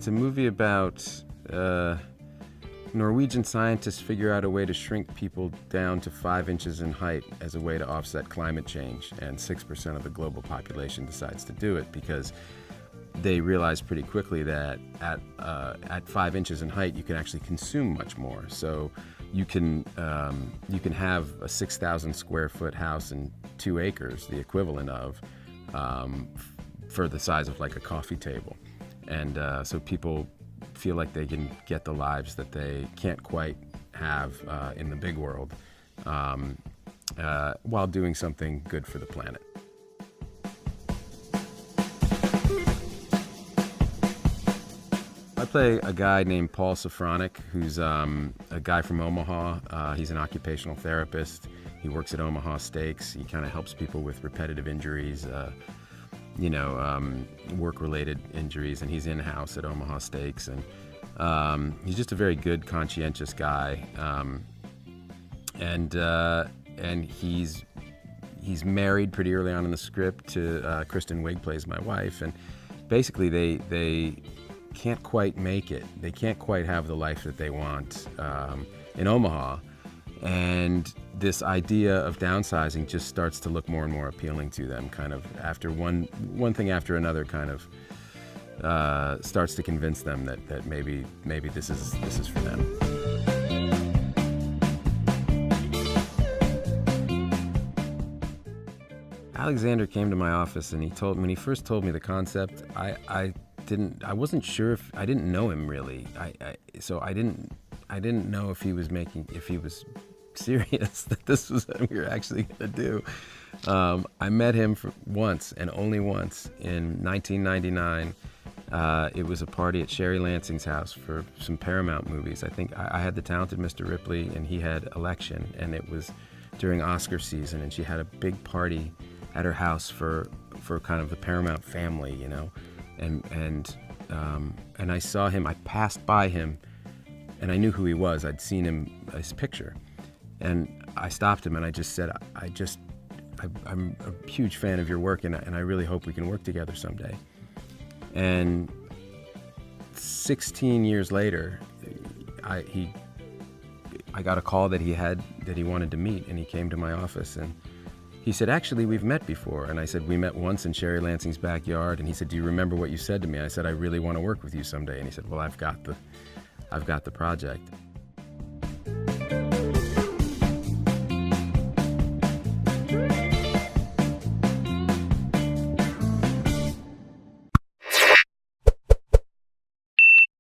a movie about Norwegian scientists figure out a way to shrink people down to 5 inches in height as a way to offset climate change, and 6% of the global population decides to do it because they realize pretty quickly that at 5 inches in height you can actually consume much more. So you can have a 6,000 square foot house and 2 acres, the equivalent of, for the size of like a coffee table. And so people feel like they can get the lives that they can't quite have in the big world while doing something good for the planet. I play a guy named Paul Safronic, who's a guy from Omaha. He's an occupational therapist. He works at Omaha Steaks. He kind of helps people with repetitive injuries, work-related injuries, and he's in-house at Omaha Steaks. And he's just a very good, conscientious guy. And he's married pretty early on in the script to Kristen Wiig plays my wife, and basically they can't quite make it. They can't quite have the life that they want in Omaha. And this idea of downsizing just starts to look more and more appealing to them, kind of after one thing after another kind of starts to convince them that maybe this is for them. Alexander came to my office and when he first told me the concept, I wasn't sure if I didn't know him really. So I didn't know if he was serious that this was what we were actually going to do. I met him once and only once in 1999. It was a party at Sherry Lansing's house for some Paramount movies. I think I had The Talented Mr. Ripley and he had Election, and it was during Oscar season, and she had a big party at her house for kind of the Paramount family, you know. And I saw him, I passed by him, and I knew who he was. I'd seen his picture. And I stopped him and I just said, I'm a huge fan of your work, and I really hope we can work together someday. And 16 years later, I got a call that he wanted to meet, and he came to my office and he said, actually, we've met before. And I said, we met once in Sherry Lansing's backyard. And he said, do you remember what you said to me? I said, I really want to work with you someday. And he said, well, I've got the project.